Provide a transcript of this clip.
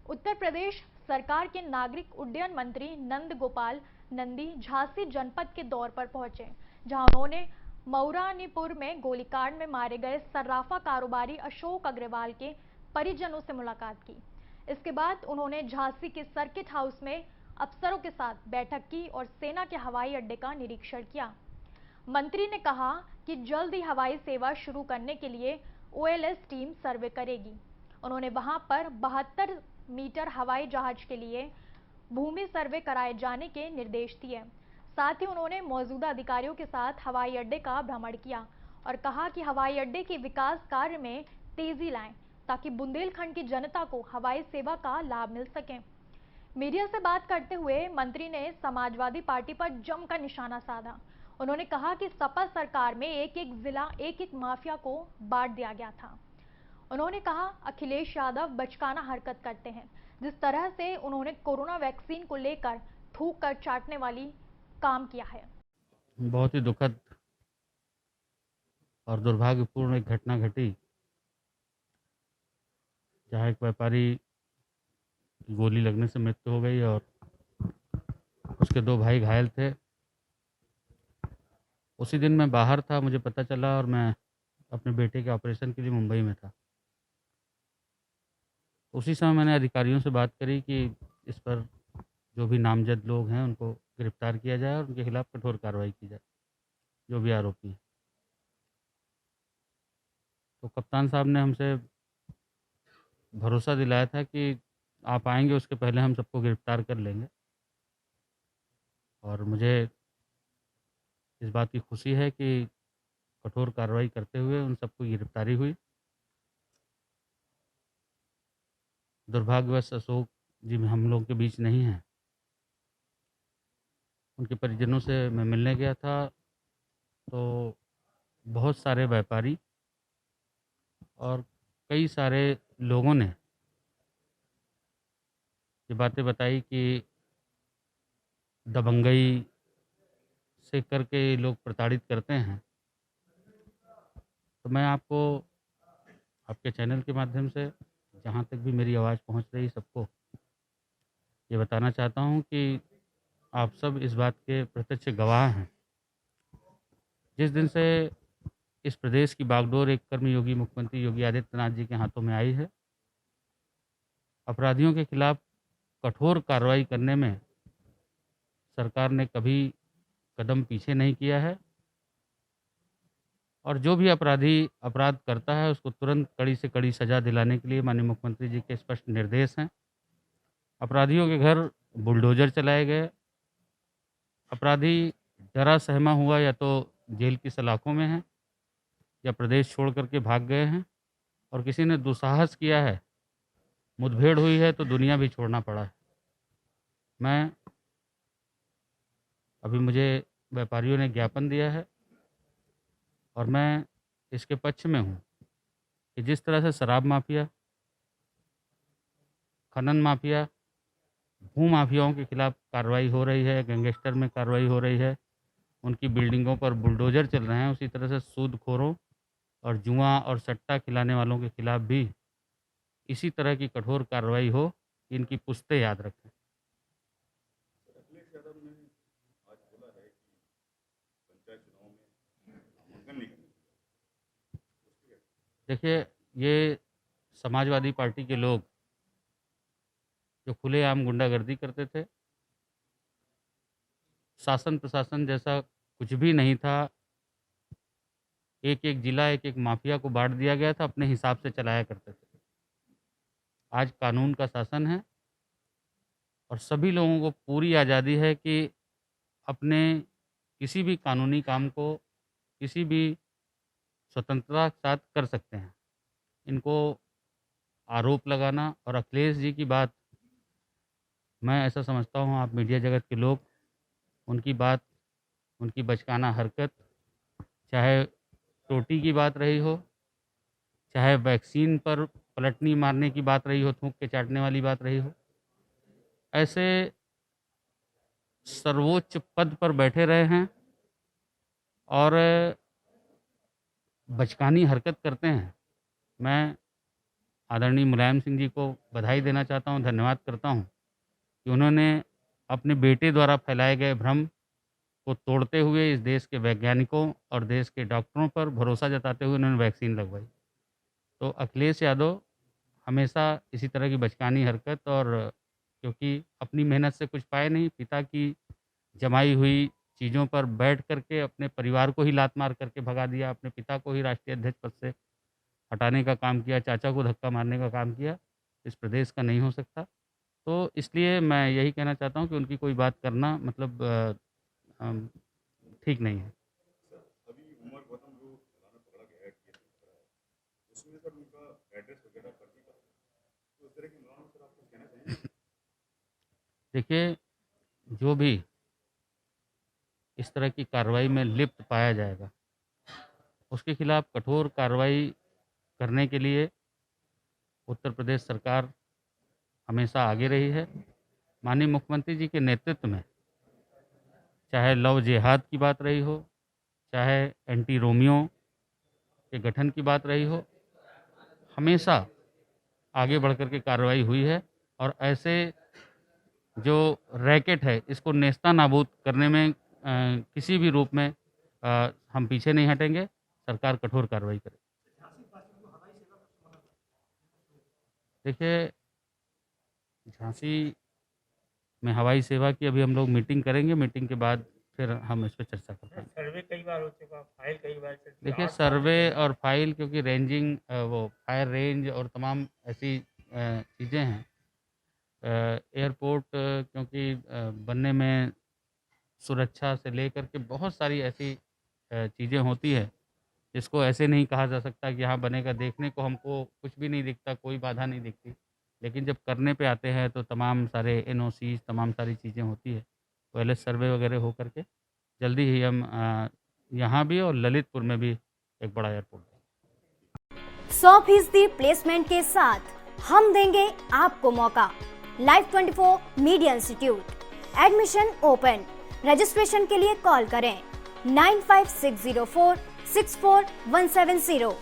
उत्तर प्रदेश सरकार के नागरिक उड्डयन मंत्री नंद गोपाल नंदी झांसी जनपद के दौर पर पहुंचे, जहां उन्होंने मऊरानीपुर में गोलीकांड में मारे गए सर्राफा कारोबारी अशोक अग्रवाल के परिजनों से मुलाकात की। इसके बाद उन्होंने झांसी के सर्किट हाउस में अफसरों के साथ बैठक की और सेना के हवाई अड्डे का निरीक्षण किया। मंत्री ने कहा कि जल्द ही हवाई सेवा शुरू करने के लिए ओएलएस टीम सर्वे करेगी। उन्होंने वहां पर 72 मीटर हवाई जहाज के लिए भूमि सर्वे कराए जाने के निर्देश दिए। साथ ही उन्होंने मौजूदा अधिकारियों के साथ हवाई अड्डे का भ्रमण किया और कहा कि हवाई अड्डे के विकास कार्य में तेजी लाएं, ताकि बुंदेलखंड की जनता को हवाई सेवा का लाभ मिल सके। मीडिया से बात करते हुए मंत्री ने समाजवादी पार्टी पर जमकर निशाना साधा। उन्होंने कहा कि सपा सरकार में एक एक जिला, एक एक माफिया को बांट दिया गया था। उन्होंने कहा अखिलेश यादव बचकाना हरकत करते हैं। जिस तरह से उन्होंने कोरोना वैक्सीन को लेकर थूक कर चाटने वाली काम किया है। बहुत ही दुखद और दुर्भाग्यपूर्ण एक घटना घटी, जहाँ एक व्यापारी की गोली लगने से मृत्यु हो गई और उसके 2 भाई घायल थे। उसी दिन मैं बाहर था, मुझे पता चला और मैं अपने बेटे के ऑपरेशन के लिए मुंबई में था। उसी समय मैंने अधिकारियों से बात करी कि इस पर जो भी नामजद लोग हैं उनको गिरफ्तार किया जाए और उनके खिलाफ कठोर कार्रवाई की जाए, जो भी आरोपी हैं। तो कप्तान साहब ने हमसे भरोसा दिलाया था कि आप आएंगे उसके पहले हम सबको गिरफ्तार कर लेंगे, और मुझे इस बात की खुशी है कि कठोर कार्रवाई करते हुए उन सबको गिरफ्तारी हुई। दुर्भाग्यवश अशोक जी में हम लोगों के बीच नहीं हैं। उनके परिजनों से मैं मिलने गया था तो बहुत सारे व्यापारी और कई सारे लोगों ने ये बातें बताई कि दबंगई से करके लोग प्रताड़ित करते हैं। तो मैं आपको आपके चैनल के माध्यम से, जहाँ तक भी मेरी आवाज़ पहुँच रही, सबको ये बताना चाहता हूँ कि आप सब इस बात के प्रत्यक्ष गवाह हैं। जिस दिन से इस प्रदेश की बागडोर एक कर्मयोगी मुख्यमंत्री योगी आदित्यनाथ जी के हाथों में आई है, अपराधियों के खिलाफ कठोर कार्रवाई करने में सरकार ने कभी कदम पीछे नहीं किया है, और जो भी अपराधी अपराध करता है उसको तुरंत कड़ी से कड़ी सज़ा दिलाने के लिए माननीय मुख्यमंत्री जी के स्पष्ट निर्देश हैं। अपराधियों के घर बुलडोजर चलाए गए। अपराधी डरा सहमा हुआ या तो जेल की सलाखों में है या प्रदेश छोड़ करके भाग गए हैं, और किसी ने दुस्साहस किया है, मुठभेड़ हुई है तो दुनिया भी छोड़ना पड़ा है। मैं अभी मुझे व्यापारियों ने ज्ञापन दिया है और मैं इसके पक्ष में हूँ कि जिस तरह से शराब माफिया, खनन माफिया, भू माफियाओं के खिलाफ कार्रवाई हो रही है, गैंगस्टर में कार्रवाई हो रही है, उनकी बिल्डिंगों पर बुलडोजर चल रहे हैं, उसी तरह से सूदखोरों और जुआ और सट्टा खिलाने वालों के खिलाफ भी इसी तरह की कठोर कार्रवाई हो, इनकी पुश्तें याद रखें। अखिलेश यादव ने आज बोला है कि पंचायत चुनाव में नामांकन नहीं करने दिया। देखिए, ये समाजवादी पार्टी के लोग जो खुलेआम गुंडागर्दी करते थे, शासन प्रशासन जैसा कुछ भी नहीं था, एक एक जिला, एक एक माफिया को बांट दिया गया था, अपने हिसाब से चलाया करते थे। आज कानून का शासन है और सभी लोगों को पूरी आज़ादी है कि अपने किसी भी कानूनी काम को किसी भी स्वतंत्रता के साथ कर सकते हैं। इनको आरोप लगाना, और अखिलेश जी की बात, मैं ऐसा समझता हूँ, आप मीडिया जगत के लोग उनकी बात, उनकी बचकाना हरकत, चाहे टोटी की बात रही हो, चाहे वैक्सीन पर पलटनी मारने की बात रही हो, थूक के चाटने वाली बात रही हो, ऐसे सर्वोच्च पद पर बैठे रहे हैं और बचकानी हरकत करते हैं। मैं आदरणीय मुलायम सिंह जी को बधाई देना चाहता हूँ, धन्यवाद करता हूँ कि उन्होंने अपने बेटे द्वारा फैलाए गए भ्रम को तोड़ते हुए इस देश के वैज्ञानिकों और देश के डॉक्टरों पर भरोसा जताते हुए उन्होंने वैक्सीन लगवाई। तो अखिलेश यादव हमेशा इसी तरह की बचकानी हरकत, और क्योंकि अपनी मेहनत से कुछ पाए नहीं, पिता की जमाई हुई चीज़ों पर बैठ करके अपने परिवार को ही लात मार करके भगा दिया, अपने पिता को ही राष्ट्रीय अध्यक्ष पद से हटाने का काम किया, चाचा को धक्का मारने का काम किया, इस प्रदेश का नहीं हो सकता। तो इसलिए मैं यही कहना चाहता हूँ कि उनकी कोई बात करना मतलब ठीक नहीं है। सर अभी उमर गौतम जो थाना पकड़ा गया है केस में पकड़ा है, उसमें सर उनका एड्रेस वगैरह फर्जी था, तो इस तरह के मामलों में सर आप कुछ कहना चाहेंगे? देखिए, जो भी इस तरह की कार्रवाई में लिप्त पाया जाएगा, उसके खिलाफ कठोर कार्रवाई करने के लिए उत्तर प्रदेश सरकार हमेशा आगे रही है। माननीय मुख्यमंत्री जी के नेतृत्व में चाहे लव जिहाद की बात रही हो, चाहे एंटी रोमियो के गठन की बात रही हो, हमेशा आगे बढ़ कर के कार्रवाई हुई है। और ऐसे जो रैकेट है, इसको नेस्ता नाबूद करने में किसी भी रूप में हम पीछे नहीं हटेंगे। सरकार कठोर कार्रवाई करे। देखिए, झांसी में हवाई सेवा की अभी हम लोग मीटिंग करेंगे, मीटिंग के बाद फिर हम इस पर चर्चा करते हैं। सर्वे कई बार हो चुका, फाइल कई बार चल चुकी, देखिए, 8 साल सर्वे और फाइल, क्योंकि रेंजिंग वो फायर रेंज और तमाम ऐसी चीज़ें हैं, एयरपोर्ट क्योंकि बनने में सुरक्षा से लेकर के बहुत सारी ऐसी चीज़ें होती है, जिसको ऐसे नहीं कहा जा सकता कि यहाँ बनेगा। देखने को हमको कुछ भी नहीं दिखता, कोई बाधा नहीं दिखती, लेकिन जब करने पे आते हैं तो तमाम सारे एनओसीज, तमाम सारी चीज़ें होती है। पहले सर्वे वगैरह हो करके जल्दी ही हम यहाँ भी और ललितपुर में भी एक बड़ा एयरपोर्ट है। 100% प्लेसमेंट के साथ हम देंगे आपको मौका। Live 24 media institute, admission open. Registration के लिए कॉल करें 95604 64170।